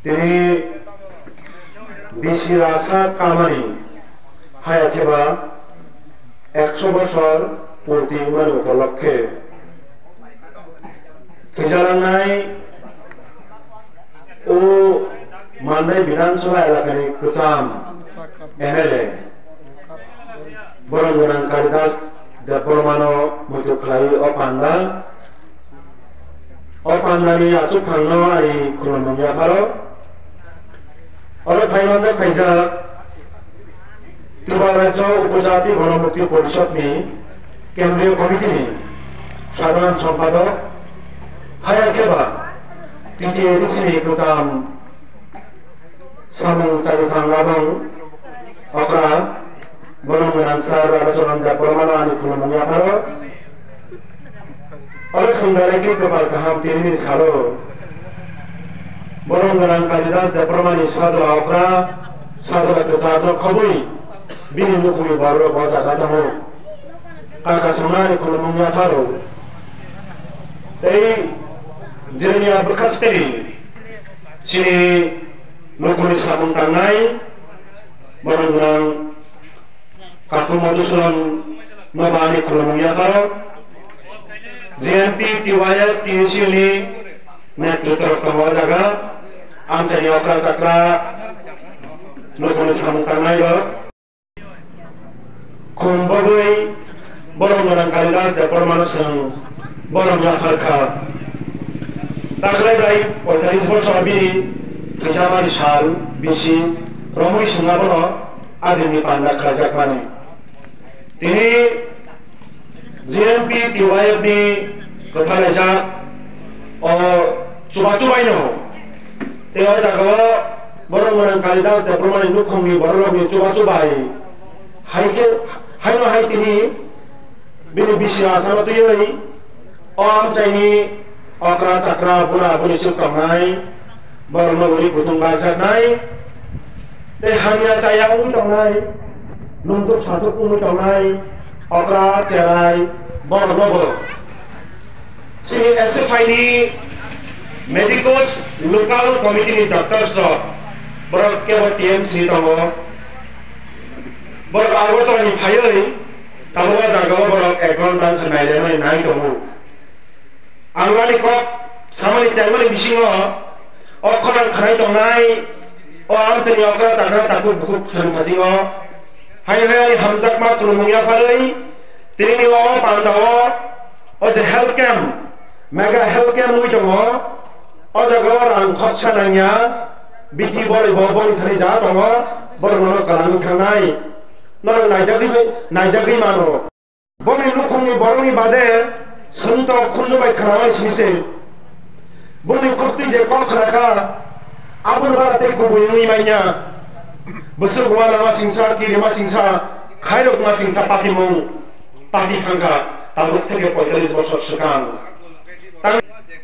তিনি বিসি রাজা কামানি হায়াখেবা 100 বছর পূর্তি মান উপলক্ষে থৈজালাंनाय ও মালদাই বিধানসভা এলাকাनि गोजाम एमएलए बरंगोनां कालिदास देबबर्मानो मुथुखलाय अपान्दानि आचुखांनो आरि खुलुमनाया फारो और फाइनाल फाइजा त्रिपुरा राज्य उपजाति गणमुक्ति परिषदनि केंद्रीय कमिटिनि साधारण सम्पादक हायाखेबा तृतीय एडिशननि गोजाम सामुं चारिखां लादों अख्रा बरंगोनां सार राजचरण देबबर्मानो आरि खुलुमनाया फारो और संगारेखि गोबार गाहाम तिनि सालो बरंगोनां कालिदास देबबर्मानि साजला अख्रा साजला गोजाद खबै बिनि नुखुनि बारो बजागा दङ काका संनानि खुलुमनाया फारो तै जिरनिया बखास्तेरि सिनि नुखुनि सामुं थांनाय बरंगोनां काकु Madhusudan नबानि खुलुमनाया pharaoh JNP TYF TUC नि नेतृत्व कमवा जागा आमचानि अख्रा चक्रा नुखुनि सामुं थांनाय खुमबगै बरंगोनां कालिदास देबबर्मानो जों बरंगा फारखा दाख्लैबाय 45 बছর बिनि थैजामानि साल बिसि रमै सोंनाबो आदिनि पान्दा खाजाकमानि तिनि JNP TYF नि कथालायजा चुबाचुबायनो तेवा जागाव बरंगोनां कालिदास देबबर्मानि नुखुंनि बरलगनि चुबाचुबाय हायनो हाय तिनि बिनि बिसि आसानो तुयै आमचाइनि अख्रा चक्रा बुरा बुरि सिलखांनाय बरनगुरि गुथुंगा जानाय ते हामिया चायाव दंनाय नंदुक साथुक दंनाय अख्रा चेराय बरनगो सिनि एसएफआई मेडिकोस लोकल कमिटिनि डॉक्टर्स बर केवल टीएमसी दङ बर आगरतलानि फायै ताबवा जागाव बर एकन दान खनायलेनाय नाय दङ आंगानि कप सामानि चांगनि बिसिङो अखनां खनाय दंनाय आमचानि अख्रा चाग्रा ताकु बुखु थनफासिङो हाय हामजाकमा खुलुमनाया फारै तिनि पान्दाव जे health camp mega health camp मुइ दङ अजागाव रां खरसा नांया बिथि बरै बरबनि थानि जा दङ बरमनो कलानि थांनाय नरं नायजागै मानो बनि लुखुंनि बरनि बादे संत खुंजबाय खनाय सिनिसे बनि खुर्ति जे कल खनाका आबुन बाराते गुबुयङै माइया बोसोर गुवा लामा सिंसा किरिमा सिंसा खायरगमा सिंसा पातिमुं पाति थांखा ताबुक থেকে 45 বছর सिगां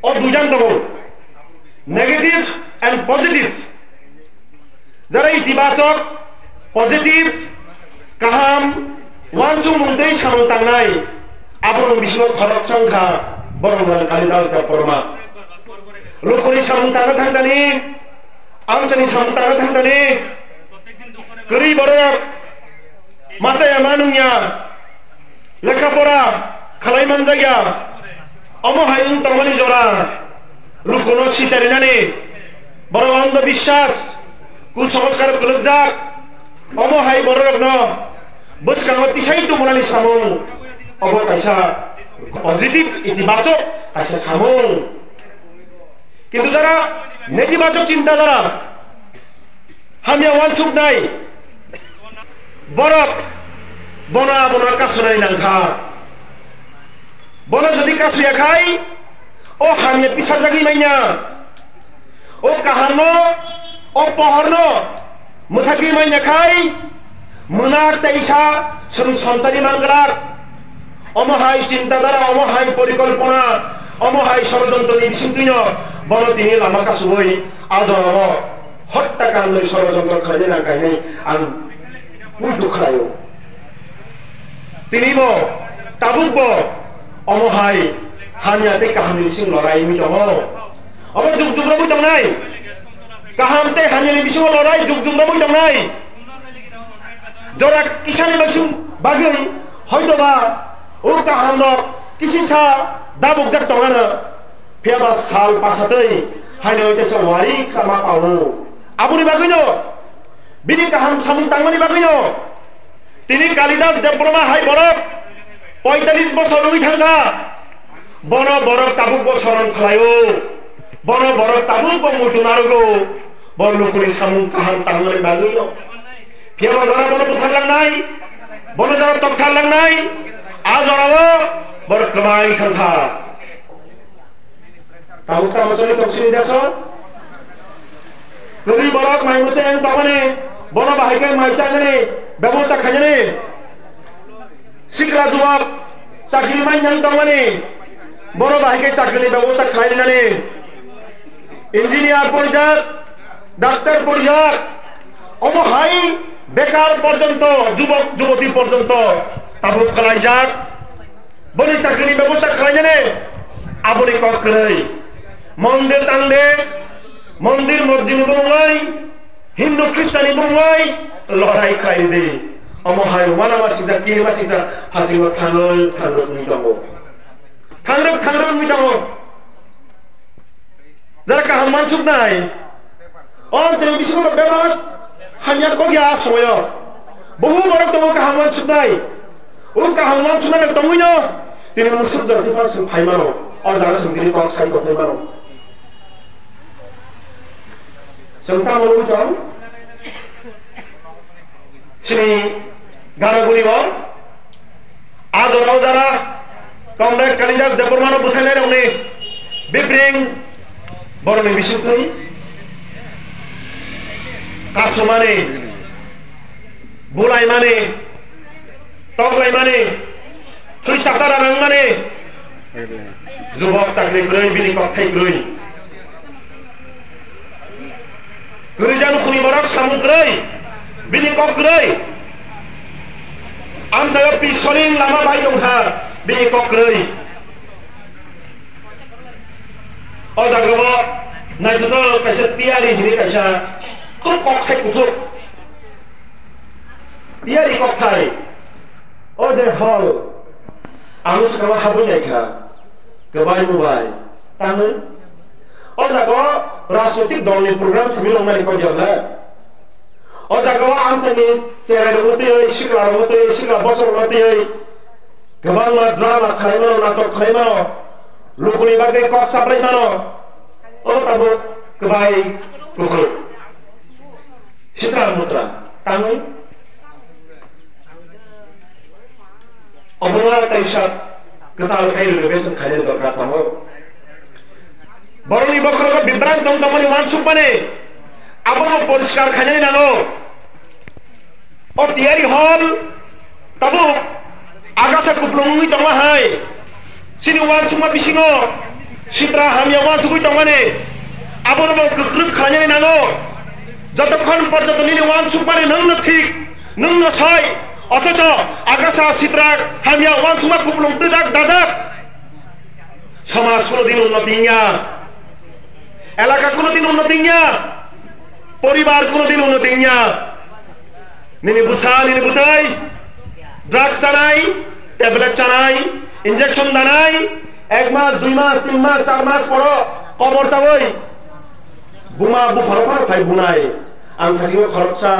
ओ दुजान दङ नेगेटिव एंड पॉजिटिव जरा इतिबाचक पॉजिटिव गाहाम वानसुं मुंदै सामुं थांनाय आबुं बिसिङाव खरक संखा बरंगोनां कालिदास देबबर्मा लुखुनि सामुं थांनो थांदानि आमचानि सामुं थांनो थांदानि गोरि बरक मासाया मानुंया लेखापरा खालायमान जायगा अमहायं तंगनि जरा लुखुनो सिसारिनानि बर अंधविश्वास कुसंस्कार कुलजाक अमहाय बररकनो बसकांव तिसाय तुमुनानि सामुं अब कायसा पॉजिटिव इतिबाचक कायसा सामुं किन्तु जरा नेतिबाचक चिंता जरा हामिया वानसुकनाय बरक बना बना कासुनाय नांखा बना जदि कासुयाखाय ओ हामिया पिसा जागै माइना ओ काहानो ओ पहरनो मुथागै माइनाखाय मुनार तैसा सं संसारी मांगलार अमहाय चिंताधारा अमहाय परिकल्पना अमहाय षड़यंत्रनि बिसिंतिनो बन तिनि लामा कासुबै आजरम हत्याकाण्ड षड़यंत्र खालायनो नांखायनै आं बुंदो खालायो तिनिबो ताबुकबो अमहाय हानियाते काहानि बिसिं लरायनि दङ अब जुग जुगराबो दंनाय kahamte hamyani bisingo lorai jugjung ramoi dongnai jora kisani baksum bagai hoitoba o kaham rok kisisa dabuk jak tongana pheba sal pasatei haino itesa warik sama pawo abuni bagoino bini kaham samung tangmani bagoino tini Kalidas Debroma hai borok 45 বছর রই থাকা বড় বড় তাবুক বছরন খালায়ো বড় বড় তাবুক বমুটু নারগো বড় লোকনি সামুং কাহাম তাংমনি বাগৈনো ফিয়াবা যারা বড় বুথারলাং নাই বড় যারা তকথারলাং নাই আজ অরাবো বড় কমাই থাকা তাবুক তামসনি তকসিনি দেশ গরি বড়ক মাইমুসে এম তামানে বড় বাহিকে মাইচাঙ্গনি ব্যবস্থা খাজনে শিক্ষা যুবক চাকরি মাইনাং তমানে বড় বাহিকে চাকরির ব্যবস্থা খাইনানে ইঞ্জিনিয়ার পরিচার ডাক্তার পরিচার অমহাই বেকার পর্যন্ত যুবক যুবতী পর্যন্ত তাবুক খালাই যাক বড় চাকরির ব্যবস্থা খাইনানে আবনি ককরই মন্দির তাংদে মন্দির মসজিদ বংলাই হিন্দু খ্রিস্টানি বংলাই লড়াই খাই দে অমহাই ওয়ানা মাসিজা কে মাসিজা হাসিও থাঙ্গল থাঙ্গল মিদামো থাঙ্গল মিদামো যারা কাহাম মানসুক নাই অঞ্চলের বিশ্বকত বেমার হামিয়া কগিয়া সময় বহু বড় তম কাহাম মানসুক নাই ও কাহাম মানসুক নাই তমইন তিনি মুসুক জরতি পারসু ফাইমানো অজানা সঙ্গিনি পাক সাইতো ফাইমানো সন্তান বলুতম sini garaguni bo aজ ওরাও যারা কমরেড কালিদাস দেববর্মা বুথাইলে রংনি বিব্রিং বরনি বিশুদ্ধই কাসো মানে বুলাই মানে তগলাই মানে থুই চাচারা রাং মানে যুবক চাকরি করে বিনি কথাই করে গুরিজান খুনি বরক সামুদ্রই bini kokrei am saya pisoling lama bayong ha bini kokrei o jagabo nai to kaisa tiari hini kaisa kok kokhai kuthuk tiari kokhai o de hall amu sakawa habun naikha gobai mobile tamu o jago rajnotik dolni program samilong nai ko jabla o jagawa amsani cherai rote sikla bosor rote gabang ma drama khaimano natok khaimano lukuni bagai kok saplai mano o tabo kebai kukru sitra mutra tamai obonga taisha ketal kai le besan khale dokra tamo boroni bokro ko bibrang tom tomani mansuk bane abono poriskar khajani nano o tiari hol tabu agasa kuplungi tongma hai sini wan suma bisingo sitra hamya wan sugui tongmane abono mo kukruk khajani nano যতক্ষণ পর্যন্ত নিনি one সুপারে নং না ঠিক নং না ছয় অথচ আগাছা সিত্রা হামিয়া ওয়ান সুমা কুপলং তেজাক দাজাক সমাজ কোনোদিন উন্নতি না এলাকা কোনোদিন উন্নতি না পরিবার কোনোদিন উন্নতি না নিনি বুসা নিনি বুতাই ড্রাগস চানাই ট্যাবলেট চানাই ইনজেকশন দানাই 1 মাস 2 মাস 3 মাস 4 মাস পড়ো কবর চাবই বুমা বুফারো ফারো ফাই বুনাই আং থাজিও খরচা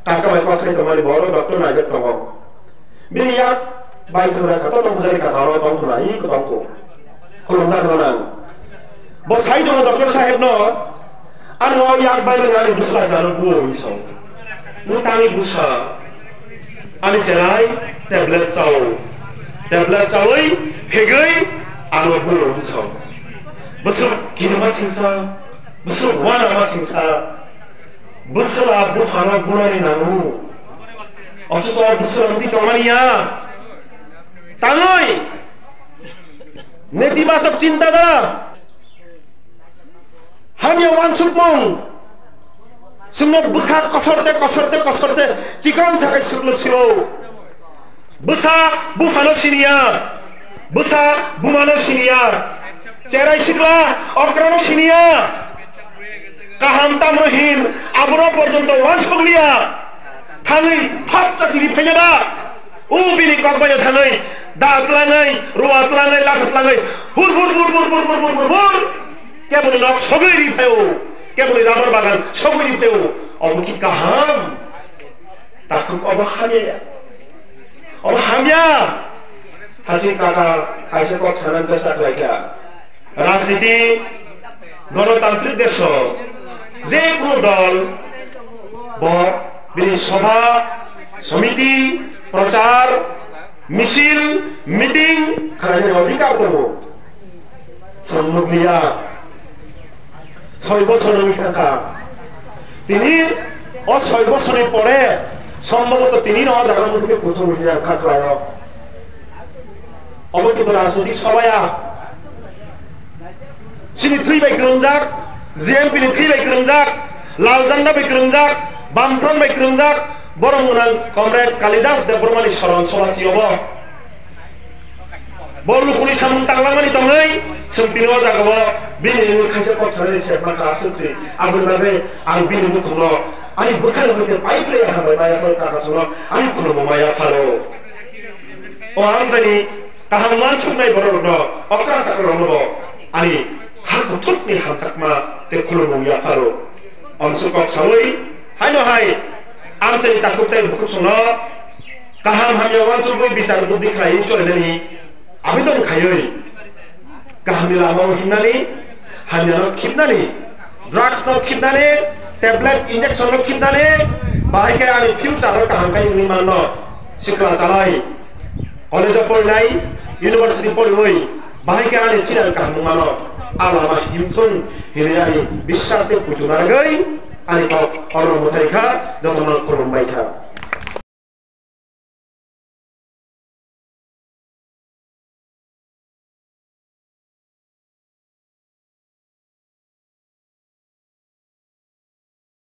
টাকা বাই কসাই তোমার বড় ডক্টর নাইজার তম বিরিয়া বাই থাকা খাতো তম জারি কাতারো তম নাই কো তম কো খলমতা করনা বসাই দ ডক্টর সাহেব ন আর ও ইয়াক বাই লাগানি বুসলা জানো বুও ইসো মু তামি বুসা আমি চেরাই ট্যাবলেট চাওই ফেগৈ আর বুও ইসো Basu কিনমা সিংসা busuk wana masingsa busala buhana gunani nanu অথচ busala muti tomania tanoi নেতিবাচক চিন্তাধারা হামিয়া ওয়ানসুকমং সুমো বুখা কসরতে চিকন সাকাই সুকলছিল বুসা বুফানো সিনিয়া বুসা বুমানো সিনিয়া চেরাই সিগলা অগ্রানো সিনিয়া kaham tamrohin abro porjonto wan soglia thangai thapcha siri phainaba u bini kokbayo thangai datlangai ruatlangai latlangai hur hur hur hur hur hur hur hur keboni nok sogoi ri pheo keboni rabar bagan sogoi ri pheo obo ki kaham takuk obo hamya হাসি কাকা কাছে কত সানান চেষ্টা করাইয়া রাজনীতি গণতান্ত্রিক দেশ যে কোনো দল সভা সমিতি প্রচার মিছিল মিটিং খারাপের অধিকার দেব সম্মুখ নিয়া 6 বছর থাকা তিনি 6 বছরের পরে সম্ভবত তিনি না জায়গার মধ্যে প্রথম হইয়া থাকলায় অবকিত রাজনৈতিক সভায়া সিনি থুইবাই করমজাক জিএমপি নি থুইবাই করমজাক লালজান্ডা বাই করমজাক বামফ্রন্ট বাই করমজাক বরমুনাং কমরেড কালিদাস দেববর্মানি শরণ সভাসি অব বলুকুনি সামুন তাংলামানি তংলাই সন্তিনি অজাগব বিনি খাইছে কছারে সেফা কাসছে আগুনবাবে আং বিনি মুখল আমি বুখাল হইতে পাইপ্লে হাবাই মায়া কর কাকাসল আমি কোন মায়া ফালো ও Amjani kaham mansuk nai borok okra sakar romo ani hak thut ni ham sakma te khulung ya faro amsuk kok sawai haino hai amchani takuk tai bukuk sono kaham hamya wansuk goi bicar buddhi khai chole nani abidon khayoi kaham la mau hinani hamya no khidnani drugs no khidnani tablet injection no khidnani bahai ke ani future ro kaham kai ni manno sikla salai কলেজে পড়লাই university পড়বই বাহিকে আনি চিনার কাহাম মানো আলামা হিমথুন হিলিয়ারি বিশ্বাসে পুজো নারগৈ আনি cock অরম মথারিখা যতন করম বাইখা